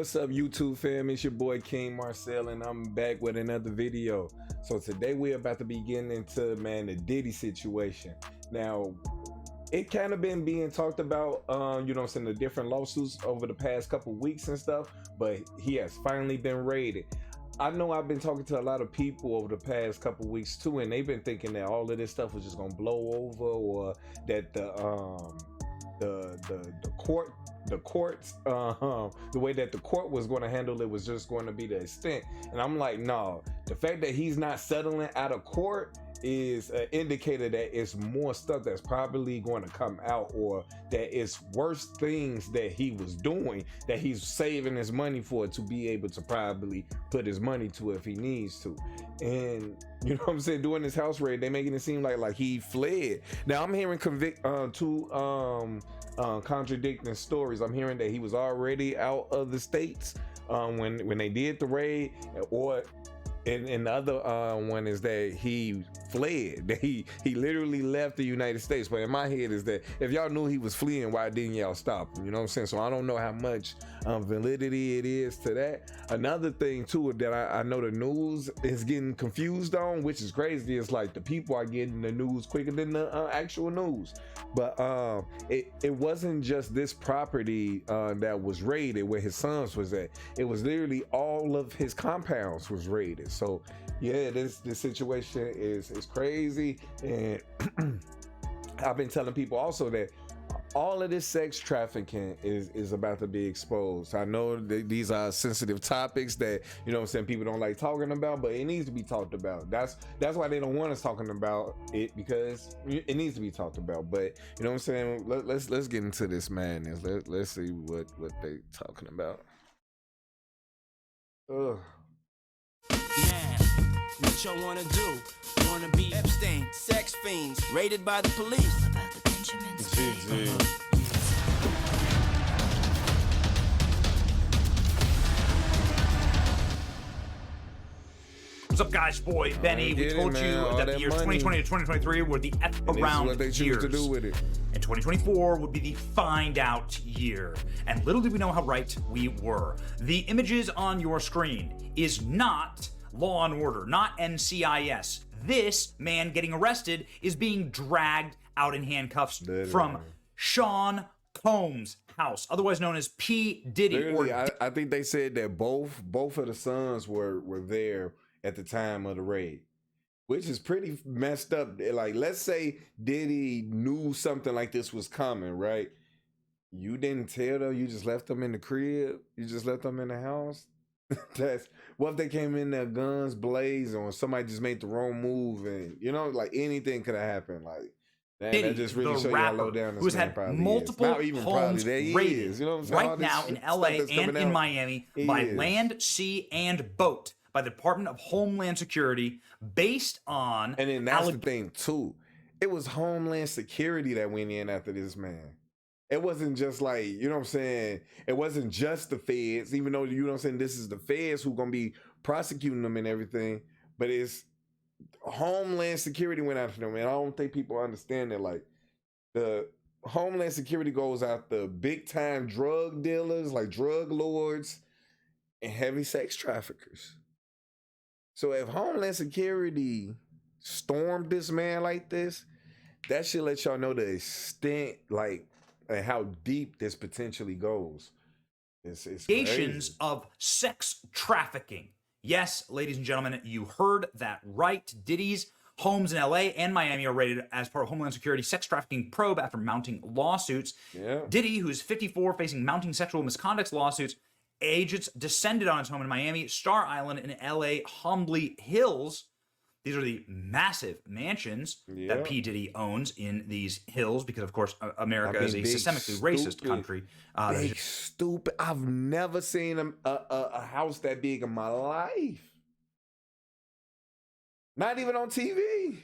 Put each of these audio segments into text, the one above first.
What's up, YouTube fam? It's your boy KingMarcell, and I'm back with another video. So today we're about to be getting into, man, the Diddy situation. Now, it kind of been being talked about, you know, in the different lawsuits over the past couple weeks and stuff, but he has finally been raided. I know I've been talking to a lot of people over the past couple weeks too, and they've been thinking that all of this stuff was just gonna blow over, or that the courts, the way that the court was going to handle it was just going to be the extent. And I'm like, no, the fact that he's not settling out of court is an indicator that it's more stuff that's probably going to come out, or that it's worse things that he was doing that he's saving his money for, to be able to probably put his money to if he needs to. And you know what I'm saying, doing this house raid, they making it seem like he fled. Now I'm hearing two contradicting stories. I'm hearing that he was already out of the states when they did the raid, or and the other one is that he fled, that he literally left the United States. But in my head is that if y'all knew he was fleeing, why didn't y'all stop him? You know what I'm saying? So I don't know how much validity it is to that. Another thing too that I know the news is getting confused on, which is crazy, is like the people are getting the news quicker than the actual news. But it wasn't just this property that was raided where his sons was at. It was literally all of his compounds was raided. So yeah, this situation is crazy. And I've been telling people also that all of this sex trafficking is about to be exposed. I know that these are sensitive topics that, you know what I'm saying, people don't like talking about, but it needs to be talked about. That's why they don't want us talking about it, because it needs to be talked about. But you know what I'm saying, let's get into this madness. Let's see what they talking about. Ugh. Yeah, what y'all wanna do? Wanna be Epstein, sex fiends, raided by the police. About the Benjamins. What's up, guys? Boy Benny. We told you that the years 2020 to 2023 were the F around what they choose years. to do with it. And 2024 would be the find out year. And little did we know how right we were. The images on your screen is not Law and Order, not NCIS. This man getting arrested is being dragged out in handcuffs from Sean Combs' house, otherwise known as P. Diddy. Literally, I think they said that both of the sons were there at the time of the raid, which is pretty messed up. Like, let's say Diddy knew something like this was coming, right? You didn't tell them, you just left them in the crib, you just left them in the house. That's what if they came in there guns blazing, or somebody just made the wrong move, and you know, like anything could have happened. Like Diddy, that just really show you how low down this who's man had probably multiple is. homes raided, you know what I'm saying? right now in LA and in Miami by land, sea, and boat by the Department of Homeland Security, based on. And then that's the thing too. It was Homeland Security that went in after this man. It wasn't just like, you know what I'm saying, it wasn't just the feds, even though, you know what I'm saying, this is the feds who gonna be prosecuting them and everything, but it's Homeland Security went after them. And I don't think people understand that. Like, the Homeland Security goes after big time drug dealers, like drug lords and heavy sex traffickers. So if Homeland Security stormed this man like this, that should let y'all know the extent, like, and how deep this potentially goes. It's allegations of sex trafficking. Yes, ladies and gentlemen, you heard that right. Diddy's homes in LA and Miami are raided as part of Homeland Security sex trafficking probe after mounting lawsuits. Yeah. Diddy, who's 54, facing mounting sexual misconduct lawsuits. Agents descended on his home in Miami, Star Island, and LA Holmby Hills. These are the massive mansions that P. Diddy owns in these hills, because, of course, America is a systemically racist country. Big stupid. I've never seen a house that big in my life. Not even on TV.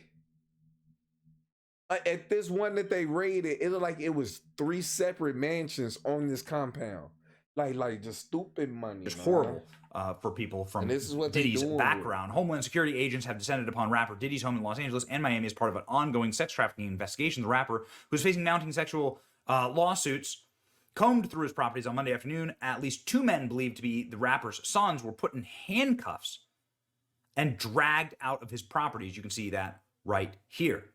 At this one that they raided, it looked like it was 3 separate mansions on this compound. Like just stupid money. It's horrible for people from Diddy's background. Homeland Security agents have descended upon rapper Diddy's home in Los Angeles and Miami as part of an ongoing sex trafficking investigation. The rapper, who's facing mounting sexual lawsuits, combed through his properties on Monday afternoon. At least 2 men believed to be the rapper's sons were put in handcuffs and dragged out of his properties. You can see that right here.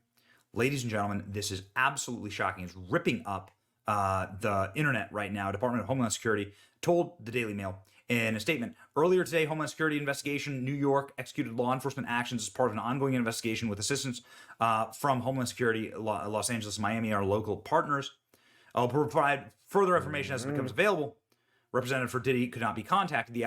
Ladies and gentlemen, this is absolutely shocking. It's ripping up the internet right now. Department of Homeland Security told the Daily Mail in a statement, earlier today, Homeland Security investigation, New York executed law enforcement actions as part of an ongoing investigation with assistance from Homeland Security, Los Angeles, Miami, our local partners. I'll provide further information as it becomes available. Representative for Diddy could not be contacted. The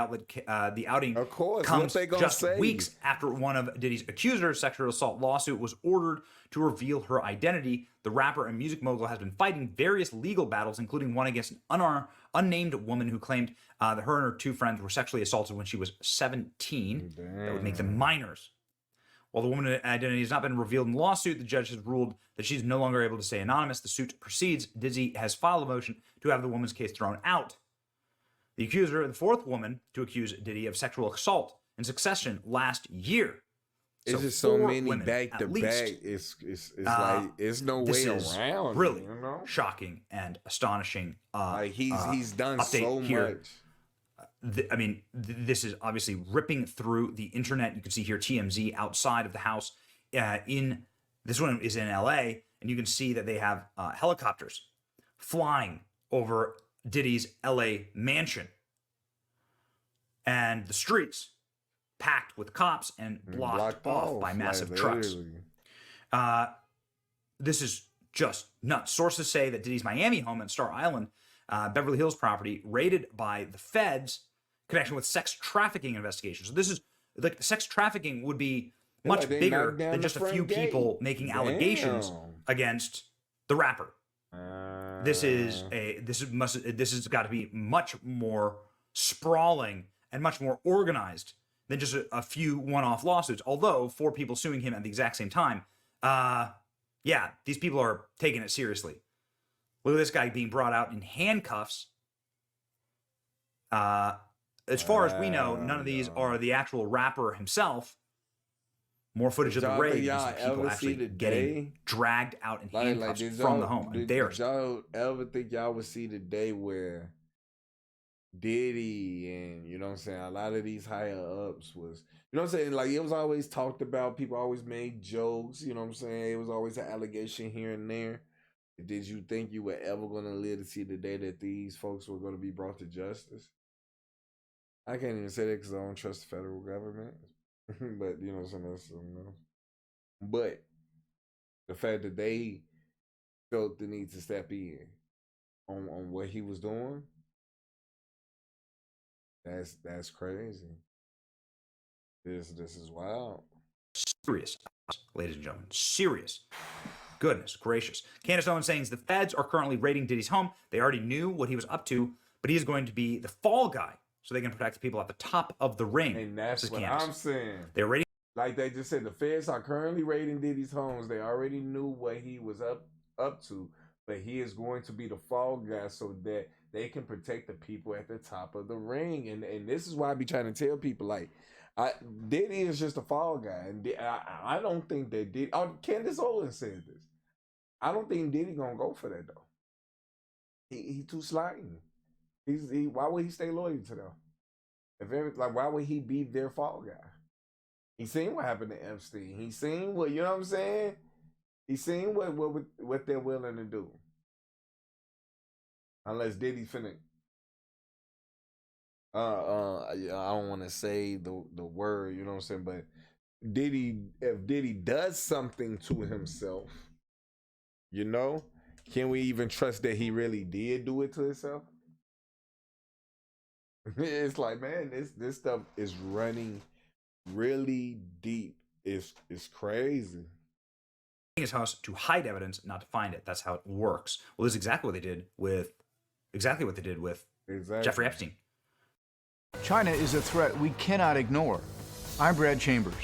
outing of course, comes what they gonna just say? Weeks after one of Diddy's accusers' sexual assault lawsuit was ordered to reveal her identity. The rapper and music mogul has been fighting various legal battles, including one against an unnamed woman who claimed that her and her 2 friends were sexually assaulted when she was 17. Damn. That would make them minors. While the woman's identity has not been revealed in the lawsuit, the judge has ruled that she's no longer able to stay anonymous. The suit proceeds. Diddy has filed a motion to have the woman's case thrown out. The accuser, the 4th woman to accuse Diddy of sexual assault in succession last year. It's just so 4 many women, back to at least. back. It's like it's no way around. Really you know? shocking and astonishing. Like he's done update so here. much. This is obviously ripping through the internet. You can see here TMZ outside of the house. This one is in LA, and you can see that they have helicopters flying over Diddy's LA mansion, and the streets packed with cops and blocked off by massive trucks. This is just nuts. Sources say that Diddy's Miami home and Star Island, Beverly Hills property, raided by the feds in connection with sex trafficking investigations. So this is like sex trafficking would be much bigger than just a few people making allegations against the rapper. This has got to be much more sprawling and much more organized than just a few one-off lawsuits. Although 4 people suing him at the exact same time, yeah, these people are taking it seriously. Look at this guy being brought out in handcuffs. As far as we know, none of these are the actual rapper himself. More footage of the raid. People actually getting dragged out in handcuffs from the home. Did y'all ever think y'all would see the day where Diddy and, you know what I'm saying, a lot of these higher ups was, you know what I'm saying, like it was always talked about, people always made jokes, you know what I'm saying, it was always an allegation here and there. Did you think you were ever going to live to see the day that these folks were going to be brought to justice? I can't even say that because I don't trust the federal government. But, you know, something else. But the fact that they felt the need to step in on what he was doing, that's crazy. This is wild. Serious, ladies and gentlemen. Serious. Goodness gracious. Candace Owens saying the feds are currently raiding Diddy's home. They already knew what he was up to, but he is going to be the fall guy so they can protect the people at the top of the ring. And that's what I'm saying. They're raiding. Like they just said, the feds are currently raiding Diddy's homes. They already knew what he was up to, but he is going to be the fall guy so that they can protect the people at the top of the ring. And this is why I be trying to tell people, like, Diddy is just a fall guy. And I don't think that Diddy... Candace Owens said this. I don't think Diddy gonna go for that, though. He too slimy. Why would he stay loyal to them? Why would he be their fall guy? He seen what happened to Epstein. He seen what, you know what I'm saying? He seen what they're willing to do. Unless Diddy's finna... I don't want to say the word, you know what I'm saying? But if Diddy does something to himself, you know, can we even trust that he really did do it to himself? It's like, man, this stuff is running really deep. It's crazy. His house to hide evidence, not to find it. That's how it works. Well, this is exactly what they did with Jeffrey Epstein. China is a threat we cannot ignore. I'm Brad Chambers.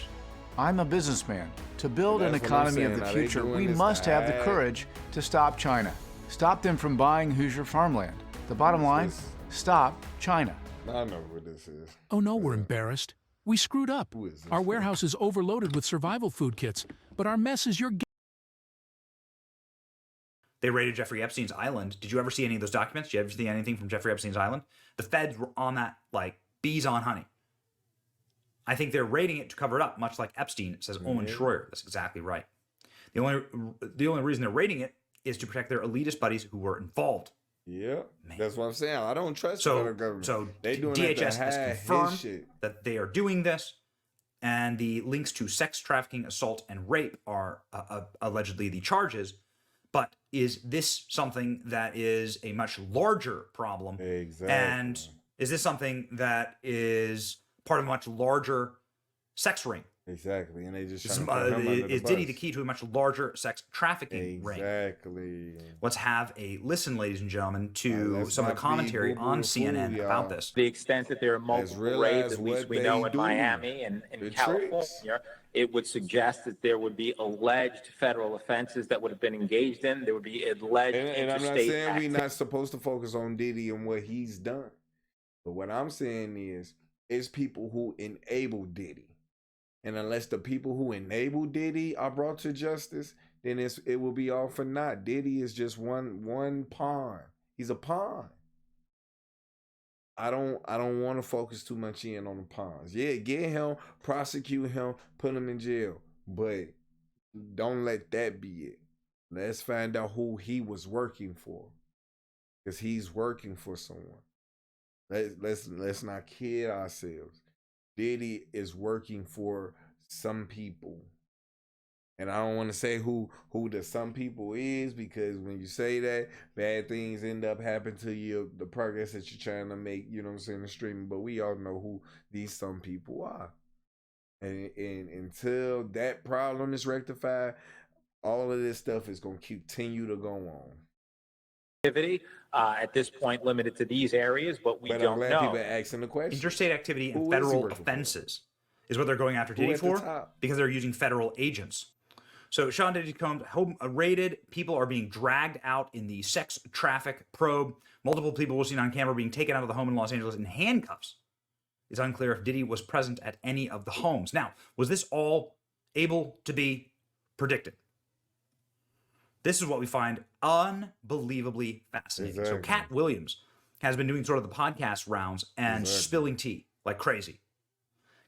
I'm a businessman. To build an economy of the future, we must have the courage to stop China. Stop them from buying Hoosier farmland. The bottom line, stop China. I know what this is. Oh no, we're embarrassed. We screwed up. Our warehouse is overloaded with survival food kits, but our mess is your they raided Jeffrey Epstein's island. Did you ever see any of those documents? Did you ever see anything from Jeffrey Epstein's island? The feds were on that like bees on honey. I think they're raiding it to cover it up, much like Epstein, says Owen Schroyer. That's exactly right. The only reason they're raiding it is to protect their elitist buddies who were involved. Yeah, that's what I'm saying. I don't trust the federal government. So they doing DHS has confirmed that they are doing this, and the links to sex trafficking, assault, and rape are allegedly the charges. But is this something that is a much larger problem? Exactly. And is this something that is part of a much larger sex ring? Exactly, and they just is Diddy the key to a much larger sex trafficking ring? Exactly. Let's have a listen, ladies and gentlemen, to some of the commentary on CNN about this. The extent that there are multiple raids, at least we know in Miami and in California, it would suggest that there would be alleged federal offenses that would have been engaged in. There would be alleged and I'm not interstate saying we're not supposed to focus on Diddy and what he's done, but what I'm saying is, it's people who enable Diddy. And unless the people who enable Diddy are brought to justice, then it will be all for naught. Diddy is just one pawn. He's a pawn. I don't want to focus too much in on the pawns. Yeah, get him, prosecute him, put him in jail. But don't let that be it. Let's find out who he was working for. Because he's working for someone. Let's not kid ourselves. Diddy is working for some people. And I don't want to say who the some people is, because when you say that, bad things end up happening to you, the progress that you're trying to make, you know what I'm saying, the streaming. But we all know who these some people are. And until that problem is rectified, all of this stuff is going to continue to go on. At this point, limited to these areas, but I'm glad people are asking the question. Interstate activity and federal offenses is what they're going after Diddy for, because they're using federal agents. So Sean Diddy Combs home raided. People are being dragged out in the sex traffic probe. Multiple people were seen on camera being taken out of the home in Los Angeles in handcuffs. It's unclear if Diddy was present at any of the homes. Now, was this all able to be predicted? This is what we find unbelievably fascinating. Exactly. So Cat Williams has been doing sort of the podcast rounds and spilling tea like crazy.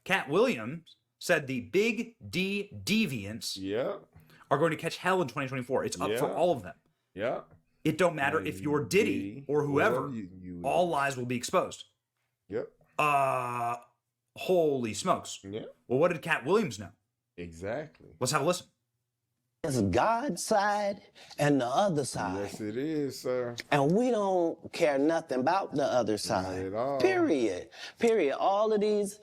Cat Williams said the big D deviants are going to catch hell in 2024. It's up for all of them. Yeah. It don't matter if you're Diddy or whoever, all lies will be exposed. Yep. Holy smokes. Yeah. Well, what did Cat Williams know? Exactly. Let's have a listen. There's God's side and the other side. Yes, it is, sir. And we don't care nothing about the other side. Not at all. Period. Period. All of these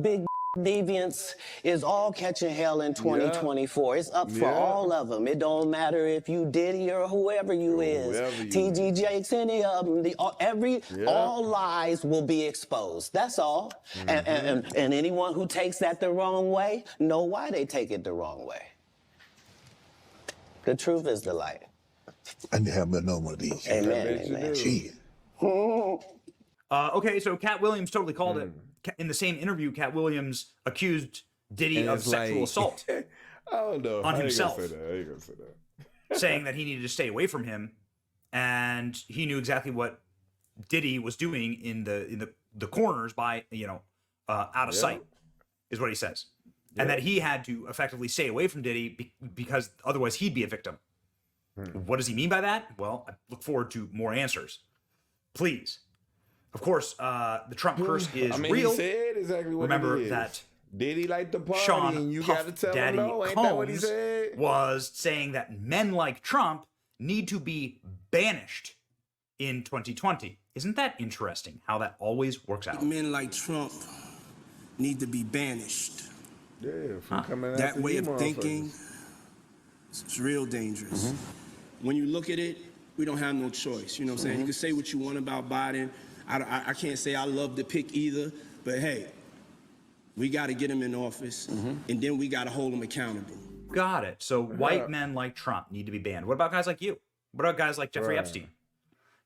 big deviants is all catching hell in 2024. It's up for all of them. It don't matter if you Diddy or whoever you is. TG Jakes, any of them. All lies will be exposed. That's all. And anyone who takes that the wrong way, know why they take it the wrong way. The truth is the light. I need to have another one of these. Amen. Amen. Okay, so Cat Williams totally called it. In the same interview, Cat Williams accused Diddy of sexual assault on himself, saying that he needed to stay away from him, and he knew exactly what Diddy was doing in the corners by out of sight, is what he says. And that he had to effectively stay away from Diddy because otherwise he'd be a victim. What does he mean by that? Well, I look forward to more answers. Please. Of course, the Trump curse is real. He said exactly what Remember it is. that Diddy like the party, Sean and you Puff gotta tell Daddy him no. Ain't that what he Combs said? was saying that men like Trump need to be banished in 2020. Isn't that interesting how that always works out? Men like Trump need to be banished. Yeah, from coming That after way you of thinking is real dangerous. When you look at it, we don't have no choice. You know what I'm saying? You can say what you want about Biden. I can't say I love the pick either, but hey, we got to get him in office, and then we got to hold him accountable. Got it. So white men like Trump need to be banned. What about guys like you? What about guys like Jeffrey Epstein?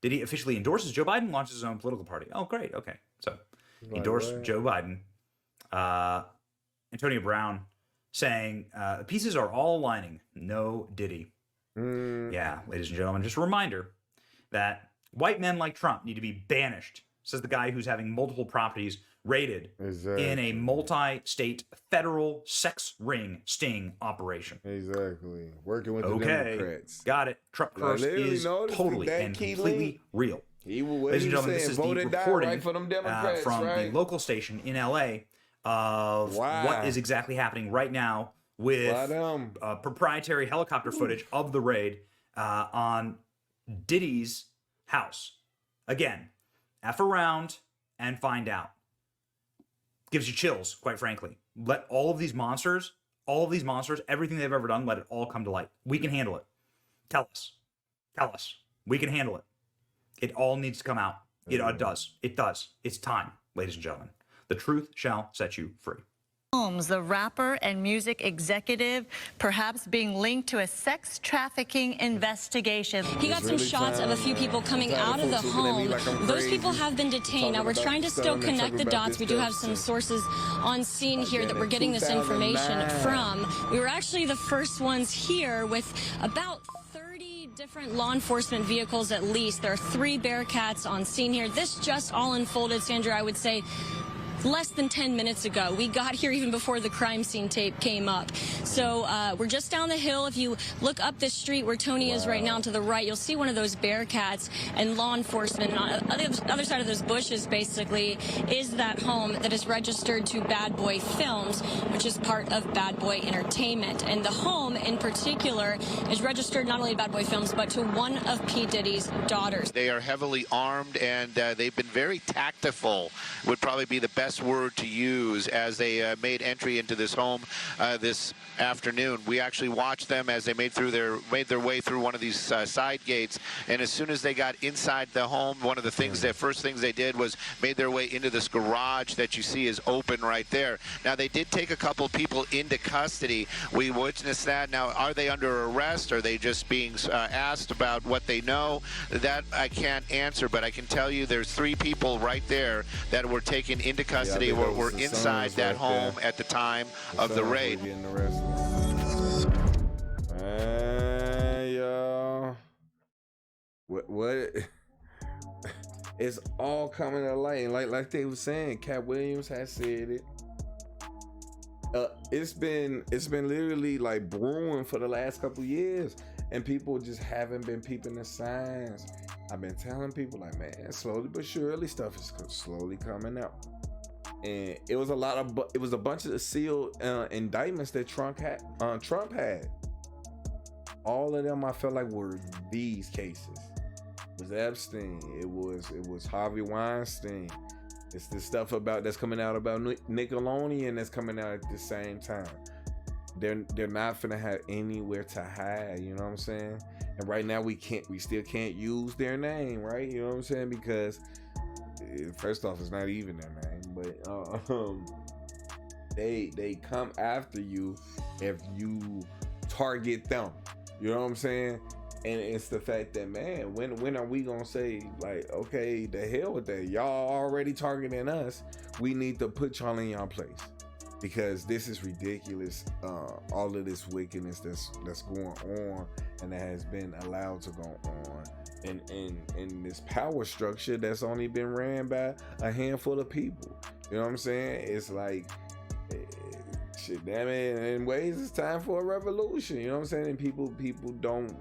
Did he officially endorse Joe Biden? Launches his own political party. Oh, great. Okay. So endorse Joe Biden. Antonio Brown saying the pieces are all aligning. No Diddy. Yeah, ladies and gentlemen, just a reminder that white men like Trump need to be banished, says the guy who's having multiple properties raided in a multi-state federal sex ring sting operation. Exactly. Working with the Democrats. Got it. Trump curse is totally and completely real. Ladies and gentlemen, this is the reporting right for them Democrats, from the local station in LA of what is exactly happening right now with proprietary helicopter footage of the raid on Diddy's house. Again, F around and find out. Gives you chills, quite frankly. Let all of these monsters, everything they've ever done, let it all come to light. We can handle it. Tell us. We can handle it. It all needs to come out. It does. It does. It's time, ladies and gentlemen. The truth shall set you free. Holmes, the rapper and music executive, perhaps being linked to a sex trafficking investigation. He got some shots of a few people coming out of the home. Those people have been detained. Now, we're trying to still connect the dots. We do have some sources on scene here that we're getting this information from. We were actually the first ones here with about 30 different law enforcement vehicles at least. There are 3 Bearcats on scene here. This just all unfolded, Sandra, I would say, less than 10 minutes ago. We got here even before the crime scene tape came up. So we're just down the hill. If you look up this street where Tony is right now to the right, you'll see one of those Bearcats and law enforcement. And on the other side of those bushes, basically, is that home that is registered to Bad Boy Films, which is part of Bad Boy Entertainment. And the home in particular is registered not only to Bad Boy Films, but to one of P. Diddy's daughters. They are heavily armed, and they've been very tactful, would probably be the best word to use, as they made entry into this home this afternoon. We actually watched them as they made their way through one of these side gates, and as soon as they got inside the home, one of the first things they did was made their way into this garage that you see is open right there. Now, they did take a couple of people into custody. We witnessed that. Now, are they under arrest? Are they just being asked about what they know? That I can't answer, but I can tell you there's 3 people right there that were taken into custody. Were inside that home at the time of the raid. Y'all, what? It's all coming to light, and like they were saying, Cat Williams has said it. It's been literally like brewing for the last couple years, and people just haven't been peeping the signs. I've been telling people, like, man, slowly but surely stuff is slowly coming out. And it was a bunch of sealed indictments that Trump had. All of them, I felt like, were these cases. It was Epstein. It was Harvey Weinstein. It's the stuff that's coming out about Nickelodeon that's coming out at the same time. They're not finna have anywhere to hide. You know what I'm saying? And right now we still can't use their name, right? You know what I'm saying? Because first off, it's not even their name. But they come after you if you target them. You know what I'm saying? And it's the fact that, man, when are we gonna say, like, okay, the hell with that? Y'all already targeting us. We need to put y'all in y'all place, because this is ridiculous. All of this wickedness that's going on and that has been allowed to go on. And this power structure that's only been ran by a handful of people. You know what I'm saying? It's like, shit, damn it, in ways it's time for a revolution. You know what I'm saying? And people don't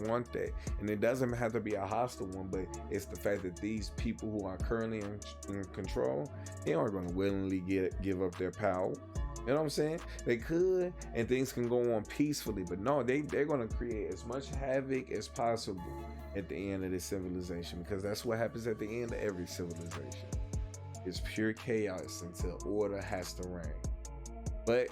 want that. And it doesn't have to be a hostile one, but it's the fact that these people who are currently in control, they aren't going to willingly give up their power. You know what I'm saying? They could, and things can go on peacefully, but no, they're going to create as much havoc as possible at the end of this civilization, because that's what happens at the end of every civilization. It's pure chaos until order has to reign. But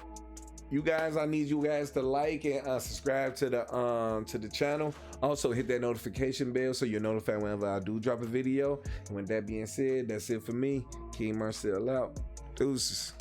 you guys, I need you guys to like and subscribe to the channel. Also hit that notification bell so you're notified whenever I do drop a video. And with that being said, that's it for me. KingMarcell out. Deuces.